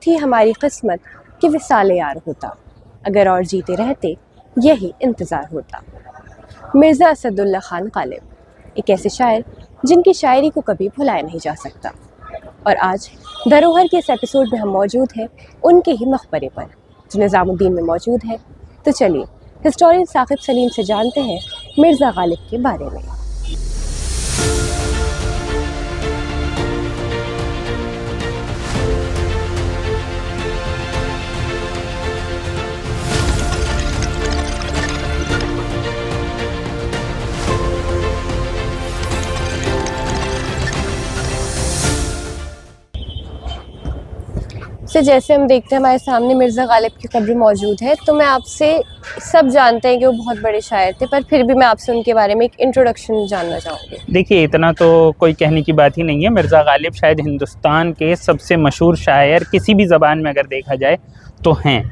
थी हमारी किस्मत कि विसाल यार होता, अगर और जीते रहते यही इंतज़ार होता। मिर्ज़ा असदुल्ला खान गालिब, एक ऐसे शायर जिनकी शायरी को कभी भुलाया नहीं जा सकता। और आज धरोहर के इस एपिसोड में हम मौजूद हैं उनके ही मकबरे पर जो निज़ामुद्दीन में मौजूद है। तो चलिए हिस्टोरियन साकिब सलीम से जानते हैं मिर्ज़ा गालिब के बारे में। जैसे हम देखते हैं हमारे सामने मिर्ज़ा गालिब की कब्र मौजूद है, तो मैं आपसे, सब जानते हैं कि वो बहुत बड़े शायर थे, पर फिर भी मैं आपसे उनके बारे में एक इंट्रोडक्शन जानना चाहूँगी। देखिए, इतना तो कोई कहने की बात ही नहीं है। मिर्ज़ा गालिब शायद हिंदुस्तान के सबसे मशहूर शायर किसी भी ज़बान में अगर देखा जाए तो हैं।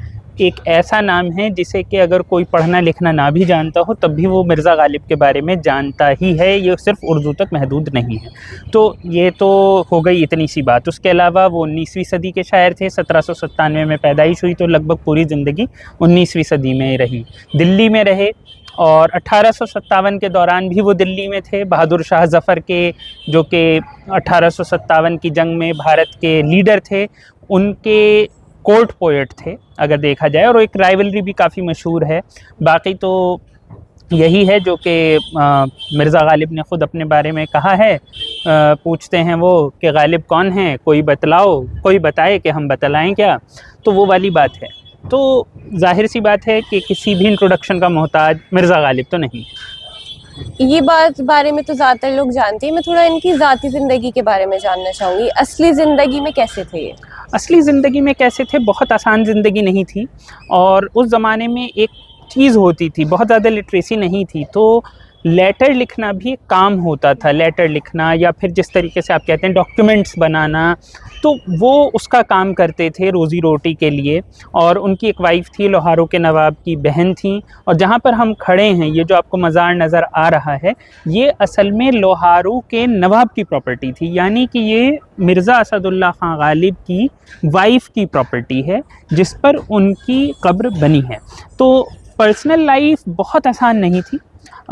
एक ऐसा नाम है जिसे कि अगर कोई पढ़ना लिखना ना भी जानता हो तब भी वो मिर्ज़ा गालिब के बारे में जानता ही है। ये सिर्फ उर्दू तक महदूद नहीं है। तो ये तो हो गई इतनी सी बात। उसके अलावा वो 19वीं सदी के शायर थे। 1797 में पैदाइश हुई तो लगभग पूरी ज़िंदगी 19वीं सदी में रही। दिल्ली में रहे और 1857 के दौरान भी वो दिल्ली में थे। बहादुर शाह ज़फ़र के, जो कि 1857 की जंग में भारत के लीडर थे, उनके कोर्ट पोएट थे अगर देखा जाए, और एक राइवलरी भी काफ़ी मशहूर है। बाकी तो यही है जो कि मिर्ज़ा गालिब ने ख़ुद अपने बारे में कहा है। पूछते हैं वो कि गालिब कौन है, कोई बतलाओ, कोई बताए कि हम बतलाएं क्या। तो वो वाली बात है। तो जाहिर सी बात है कि किसी भी इंट्रोडक्शन का मोहताज मिर्ज़ा गालिब तो नहीं। ये बात बारे में तो ज़्यादातर लोग जानते हैं। मैं थोड़ा इनकी ज़ाती ज़िंदगी के बारे में जानना चाहूँगी। असली ज़िंदगी में कैसे थे ये? असली ज़िंदगी में कैसे थे? बहुत आसान ज़िंदगी नहीं थी। और उस ज़माने में एक चीज़ होती थी, बहुत ज़्यादा लिटरेसी नहीं थी, तो लेटर लिखना भी एक काम होता था। लेटर लिखना या फिर जिस तरीके से आप कहते हैं डॉक्यूमेंट्स बनाना, तो वो उसका काम करते थे रोज़ी रोटी के लिए। और उनकी एक वाइफ़ थी, लोहारों के नवाब की बहन थी। और जहाँ पर हम खड़े हैं, ये जो आपको मज़ार नज़र आ रहा है, ये असल में लोहारों के नवाब की प्रॉपर्टी थी। यानी कि ये मिर्ज़ा असदुल्ला खान गालिब की वाइफ़ की प्रॉपर्टी है जिस पर उनकी कब्र बनी है। तो पर्सनल लाइफ बहुत आसान नहीं थी।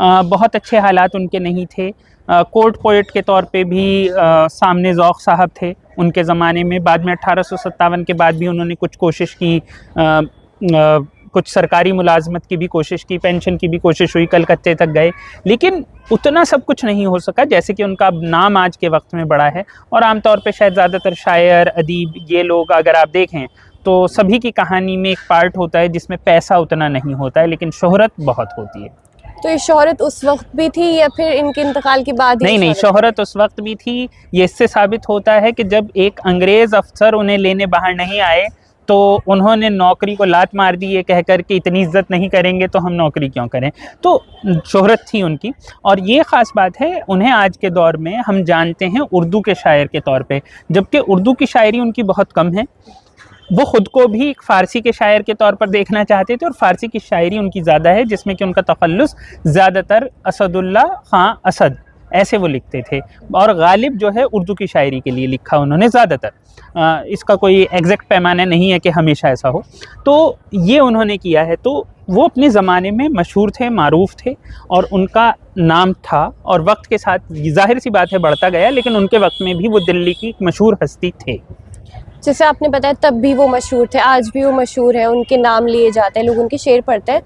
बहुत अच्छे हालात उनके नहीं थे। कोर्ट पोएट के तौर पे भी सामने ज़ौक़ साहब थे उनके ज़माने में। बाद में 1857 के बाद भी उन्होंने कुछ कोशिश की, कुछ सरकारी मुलाजमत की भी कोशिश की, पेंशन की भी कोशिश हुई, कलकत्ते तक गए, लेकिन उतना सब कुछ नहीं हो सका जैसे कि उनका नाम आज के वक्त में बड़ा है। और आमतौर पे शायद ज़्यादातर शायर, अदीब, ये लोग अगर आप देखें तो सभी की कहानी में एक पार्ट होता है जिसमें पैसा उतना नहीं होता है, लेकिन शोहरत बहुत होती है। तो ये शोहरत उस वक्त भी थी या फिर इनके इंतकाल के बाद? नहीं, शोहरत उस वक्त भी थी। ये इससे साबित होता है कि जब एक अंग्रेज़ अफसर उन्हें लेने बाहर नहीं आए तो उन्होंने नौकरी को लात मार दी ये कहकर कि इतनी इज्जत नहीं करेंगे तो हम नौकरी क्यों करें। तो शोहरत थी उनकी। और ये ख़ास बात है, उन्हें आज के दौर में हम जानते हैं उर्दू के शायर के तौर पे, जबकि उर्दू की शायरी उनकी बहुत कम है। वो ख़ुद को भी एक फ़ारसी के शायर के तौर पर देखना चाहते थे और फ़ारसी की शायरी उनकी ज़्यादा है, जिसमें कि उनका तख़ल्लुस ज़्यादातर असदुल्ला खां असद ऐसे वो लिखते थे। और गालिब जो है उर्दू की शायरी के लिए लिखा उन्होंने ज़्यादातर। इसका कोई एग्जैक्ट पैमाना नहीं है कि हमेशा ऐसा हो। तो ये उन्होंने किया है। तो वो अपने ज़माने में मशहूर थे, मारूफ़ थे और उनका नाम था। और वक्त के साथ ज़ाहिर सी बात है बढ़ता गया, लेकिन उनके वक्त में भी वो दिल्ली की मशहूर हस्ती थे। जैसे आपने बताया तब भी वो मशहूर थे, आज भी वो मशहूर हैं, उनके नाम लिए जाते हैं, लोग उनके शेर पढ़ते हैं।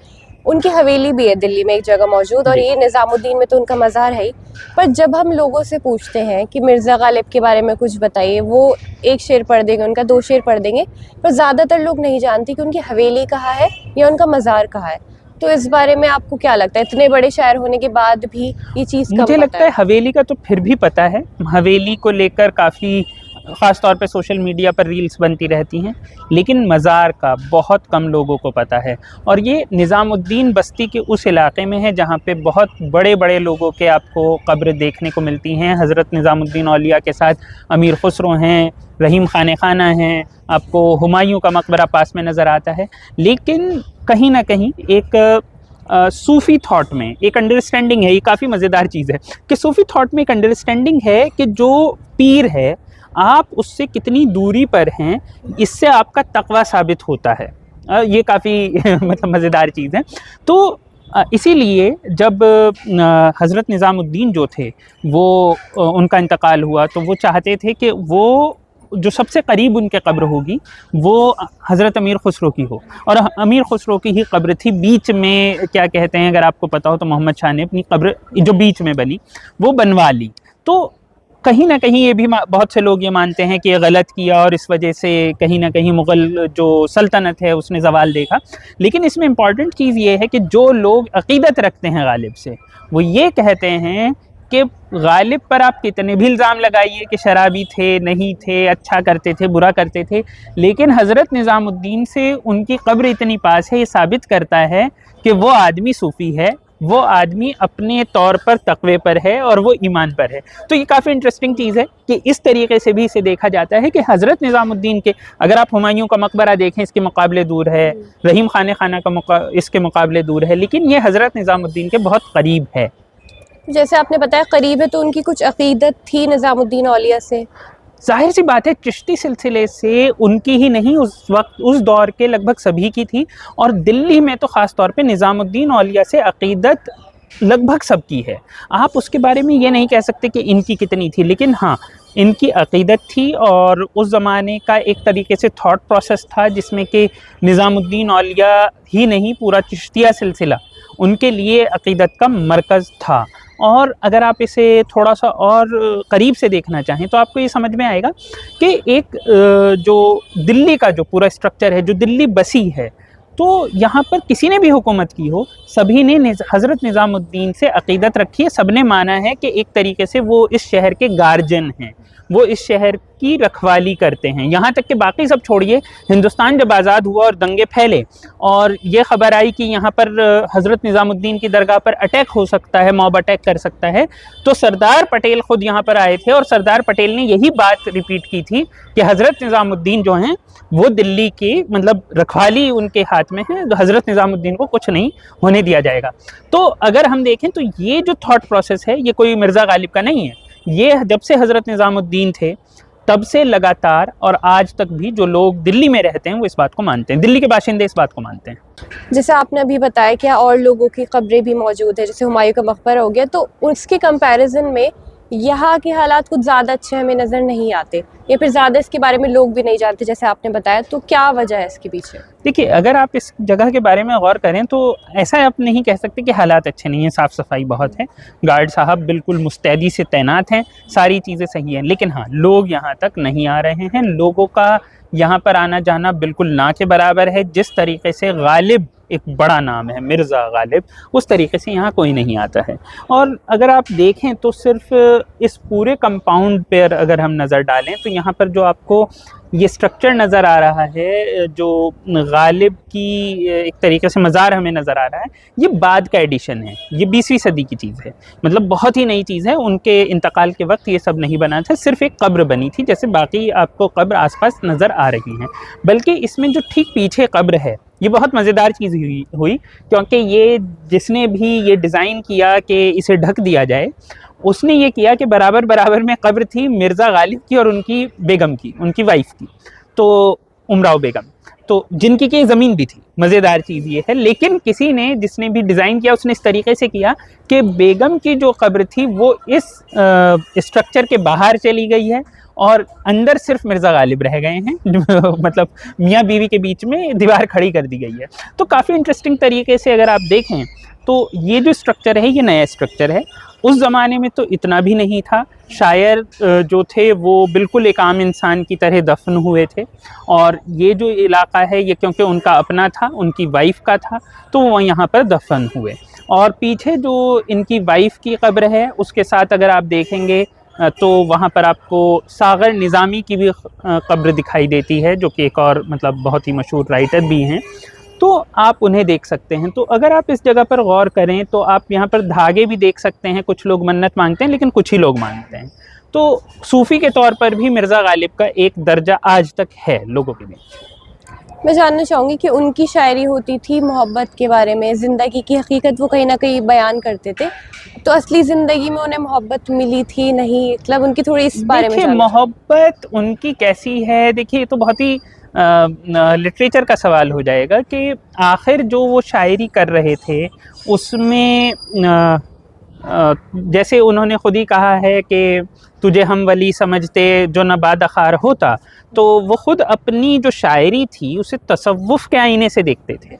उनकी हवेली भी है दिल्ली में एक जगह मौजूद, और ये निज़ामुद्दीन में तो उनका मज़ार है ही। पर जब हम लोगों से पूछते हैं कि मिर्ज़ा गालिब के बारे में कुछ बताइए, वो एक शेर पढ़ देंगे, उनका 2 शेर पढ़ देंगे, पर ज़्यादातर लोग नहीं जानते कि उनकी हवेली कहाँ है या उनका मज़ार कहाँ है। तो इस बारे में आपको क्या लगता है, इतने बड़े शायर होने के बाद भी ये चीज़? मुझे लगता है हवेली का तो फिर भी पता है। हवेली को लेकर काफ़ी ख़ास तौर पे सोशल मीडिया पर रील्स बनती रहती हैं, लेकिन मज़ार का बहुत कम लोगों को पता है। और ये निज़ामुद्दीन बस्ती के उस इलाके में है जहाँ पे बहुत बड़े बड़े लोगों के आपको कब्र देखने को मिलती हैं। हज़रत निज़ामुद्दीन औलिया के साथ अमीर खुसरो हैं, रहीम खान खाना हैं, आपको हुमायूं का मकबरा पास में नज़र आता है। लेकिन कहीं ना कहीं एक सूफ़ी थॉट में एक अंडरस्टैंडिंग है, ये काफ़ी मज़ेदार चीज़ है कि सूफ़ी थॉट में एक अंडरस्टैंडिंग है कि जो पीर है आप उससे कितनी दूरी पर हैं, इससे आपका तकवा साबित होता है। ये काफ़ी मतलब मज़ेदार चीज़ है। तो इसीलिए जब हज़रत निज़ामुद्दीन जो थे वो उनका इंतकाल हुआ, तो वो चाहते थे कि वो जो सबसे करीब उनके कब्र होगी वो हज़रत अमीर खुसरो की हो, और अमीर खुसरो की ही कब्र थी। बीच में क्या कहते हैं, अगर आपको पता हो तो, मोहम्मद शाह ने अपनी कब्र जो बीच में बनी वो बनवा ली। तो कहीं ना कहीं ये भी बहुत से लोग ये मानते हैं कि ये गलत किया और इस वजह से कहीं ना कहीं मुग़ल जो सल्तनत है उसने ज़वाल देखा। लेकिन इसमें इम्पॉर्टेंट चीज़ ये है कि जो लोग अक़ीदत रखते हैं गालिब से, वो ये कहते हैं कि गालिब पर आप कितने भी इल्ज़ाम लगाइए कि शराबी थे, नहीं थे, अच्छा करते थे, बुरा करते थे, लेकिन हज़रत निज़ामुद्दीन से उनकी कब्र इतनी पास है, ये साबित करता है कि वो आदमी सूफ़ी है, वो आदमी अपने तौर पर तक़वे पर है और वो ईमान पर है। तो ये काफ़ी इंटरेस्टिंग चीज़ है कि इस तरीके से भी इसे देखा जाता है कि हज़रत निज़ामुद्दीन के, अगर आप हुमायूं का मकबरा देखें इसके मुकाबले दूर है, रहीम खाना का इसके मुकाबले दूर है, लेकिन ये हज़रत निज़ामुद्दीन के बहुत करीब है। जैसे आपने बताया करीब है, तो उनकी कुछ अक़ीदत थी निज़ामुद्दीन औलिया से? ज़ाहिर सी बात है, चिश्ती सिलसिले से उनकी ही नहीं, उस वक्त उस दौर के लगभग सभी की थी, और दिल्ली में तो ख़ास तौर पे निज़ामुद्दीन औलिया से अक़ीदत लगभग सबकी है। आप उसके बारे में ये नहीं कह सकते कि इनकी कितनी थी, लेकिन हाँ, इनकी अक़ीदत थी। और उस ज़माने का एक तरीके से थॉट प्रोसेस था जिसमें कि निज़ामुद्दीन औलिया ही नहीं, पूरा चिश्तिया सिलसिला उनके लिए अक़ीदत का मरकज़ था। और अगर आप इसे थोड़ा सा और करीब से देखना चाहें तो आपको ये समझ में आएगा कि एक जो दिल्ली का जो पूरा स्ट्रक्चर है, जो दिल्ली बसी है, तो यहाँ पर किसी ने भी हुकूमत की हो, सभी ने हज़रत निज़ामुद्दीन से अक़ीदत रखी है। सब ने माना है कि एक तरीके से वो इस शहर के गार्जियन हैं, वो इस शहर की रखवाली करते हैं। यहाँ तक कि बाकी सब छोड़िए, हिंदुस्तान जब आज़ाद हुआ और दंगे फैले और ये ख़बर आई कि यहाँ पर हज़रत निज़ामुद्दीन की दरगाह पर अटैक हो सकता है, मॉब अटैक कर सकता है, तो सरदार पटेल ख़ुद यहाँ पर आए थे और सरदार पटेल ने यही बात रिपीट की थी कि हज़रत निज़ामुद्दीन जो हैं वो दिल्ली की मतलब रखवाली उनके हाथ में है, हज़रत निज़ामुद्दीन को कुछ नहीं होने दिया जाएगा। तो अगर हम देखें तो ये जो थॉट प्रोसेस है, ये कोई मिर्ज़ा गालिब का नहीं है। ये जब से हज़रत निज़ामुद्दीन थे तब से लगातार और आज तक भी जो लोग दिल्ली में रहते हैं वो इस बात को मानते हैं, दिल्ली के बाशिंदे इस बात को मानते हैं। जैसे आपने अभी बताया कि और लोगों की कब्रें भी मौजूद है, जैसे हुमायूं का मकबरा हो गया, तो उसके कंपैरिजन में यहाँ के हालात कुछ ज़्यादा अच्छे हमें नज़र नहीं आते, या फिर ज़्यादा इसके बारे में लोग भी नहीं जानते जैसे आपने बताया, तो क्या वजह है इसके पीछे? देखिए, अगर आप इस जगह के बारे में गौर करें तो ऐसा आप नहीं कह सकते कि हालात अच्छे नहीं हैं। साफ़ सफाई बहुत है, गार्ड साहब बिल्कुल मुस्तैदी से तैनात हैं, सारी चीज़ें सही हैं, लेकिन हाँ, लोग यहाँ तक नहीं आ रहे हैं। लोगों का यहाँ पर आना जाना बिल्कुल ना के बराबर है। जिस तरीके से गालिब एक बड़ा नाम है, मिर्ज़ा गालिब, उस तरीके से यहाँ कोई नहीं आता है। और अगर आप देखें तो सिर्फ इस पूरे कंपाउंड पर अगर हम नज़र डालें तो यहाँ पर जो आपको ये स्ट्रक्चर नज़र आ रहा है, जो गालिब की एक तरीके से मज़ार हमें नज़र आ रहा है, ये बाद का एडिशन है, ये 20वीं सदी की चीज़ है, मतलब बहुत ही नई चीज़ है। उनके इंतकाल के वक्त ये सब नहीं बना था, सिर्फ एक कब्र बनी थी, जैसे बाकी आपको कब्र आसपास नज़र आ रही हैं। बल्कि इसमें जो ठीक पीछे कब्र है, ये बहुत मज़ेदार चीज़ हुई क्योंकि ये जिसने भी ये डिज़ाइन किया कि इसे ढक दिया जाए, उसने ये किया कि बराबर बराबर में कब्र थी मिर्ज़ा गालिब की और उनकी बेगम की, उनकी वाइफ की, तो उमराव बेगम, तो जिनकी की ज़मीन भी थी। मज़ेदार चीज़ ये है, लेकिन किसी ने, जिसने भी डिज़ाइन किया, उसने इस तरीके से किया कि बेगम की जो कब्र थी वो इस स्ट्रक्चर के बाहर चली गई है और अंदर सिर्फ मिर्ज़ा गालिब रह गए हैं। मतलब मियाँ बीवी के बीच में दीवार खड़ी कर दी गई है। तो काफ़ी इंटरेस्टिंग तरीके से अगर आप देखें तो ये जो स्ट्रक्चर है, ये नया स्ट्रक्चर है। उस ज़माने में तो इतना भी नहीं था। शायर जो थे वो बिल्कुल एक आम इंसान की तरह दफन हुए थे, और ये जो इलाका है ये क्योंकि उनका अपना था, उनकी वाइफ का था, तो वो यहाँ पर दफन हुए। और पीछे जो इनकी वाइफ की कब्र है उसके साथ अगर आप देखेंगे तो वहाँ पर आपको सागर निज़ामी की भी कब्र दिखाई देती है, जो कि एक और मतलब बहुत ही मशहूर राइटर भी हैं, तो आप उन्हें देख सकते हैं। तो अगर आप इस जगह पर गौर करें तो आप यहाँ पर धागे भी देख सकते हैं। कुछ लोग मन्नत मांगते हैं लेकिन कुछ ही लोग मानते हैं। तो सूफ़ी के तौर पर भी मिर्ज़ा गालिब का एक दर्जा आज तक है लोगों के बीच। मैं जानना चाहूँगी कि उनकी शायरी होती थी मोहब्बत के बारे में, ज़िंदगी की हकीकत वो कहीं ना कहीं बयान करते थे, तो असली ज़िंदगी में उन्हें मोहब्बत मिली थी नहीं, मतलब उनकी थोड़ी इस बारे में देखिए जानना मोहब्बत उनकी कैसी है, देखिए ये तो बहुत ही लिटरेचर का सवाल हो जाएगा कि आखिर जो वो शायरी कर रहे थे उसमें जैसे उन्होंने खुद ही कहा है कि तुझे हम वली समझते जो न बादखार होता, तो वो खुद अपनी जो शायरी थी उसे तसव्वुफ़ के आईने से देखते थे।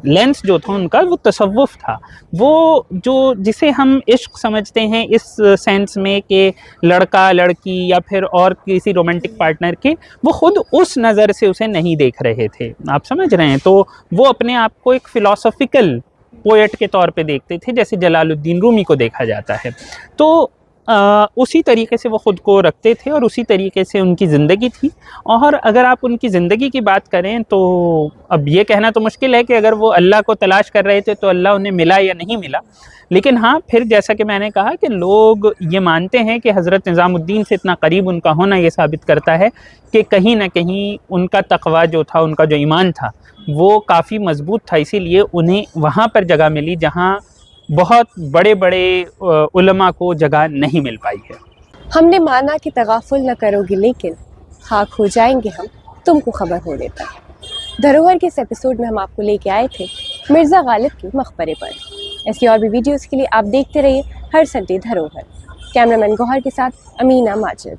लेंस जो था उनका वो तसव्वुफ़ था, वो जो जिसे हम इश्क समझते हैं इस सेंस में कि लड़का लड़की या फिर और किसी रोमांटिक पार्टनर के, वो खुद उस नज़र से उसे नहीं देख रहे थे, आप समझ रहे हैं। तो वो अपने आप को एक फ़िलॉसफ़िकल पोएट के तौर पे देखते थे, जैसे जलालुद्दीन रूमी को देखा जाता है। तो उसी तरीके से वो ख़ुद को रखते थे और उसी तरीके से उनकी ज़िंदगी थी। और अगर आप उनकी ज़िंदगी की बात करें तो अब ये कहना तो मुश्किल है कि अगर वो अल्लाह को तलाश कर रहे थे तो अल्लाह उन्हें मिला या नहीं मिला। लेकिन हाँ, फिर जैसा कि मैंने कहा कि लोग ये मानते हैं कि हज़रत निज़ामुद्दीन से इतना करीब उनका होना ये साबित करता है कि कहीं न कहीं उनका तक़वा जो था, उनका जो ईमान था, वो काफ़ी मज़बूत था। इसीलिए उन्हें वहाँ पर जगह मिली जहाँ बहुत बड़े-बड़े उलमा को जगह नहीं मिल पाई है। हमने माना कि तगाफुल न करोगे लेकिन खाक हो जाएंगे हम, तुमको खबर हो देता है। धरोहर के इस एपिसोड में हम आपको लेके आए थे मिर्ज़ा गालिब के मकबरे पर। ऐसी और भी वीडियोस के लिए आप देखते रहिए हर संडे धरोहर। कैमरामैन गौहर के साथ अमीना माजिद।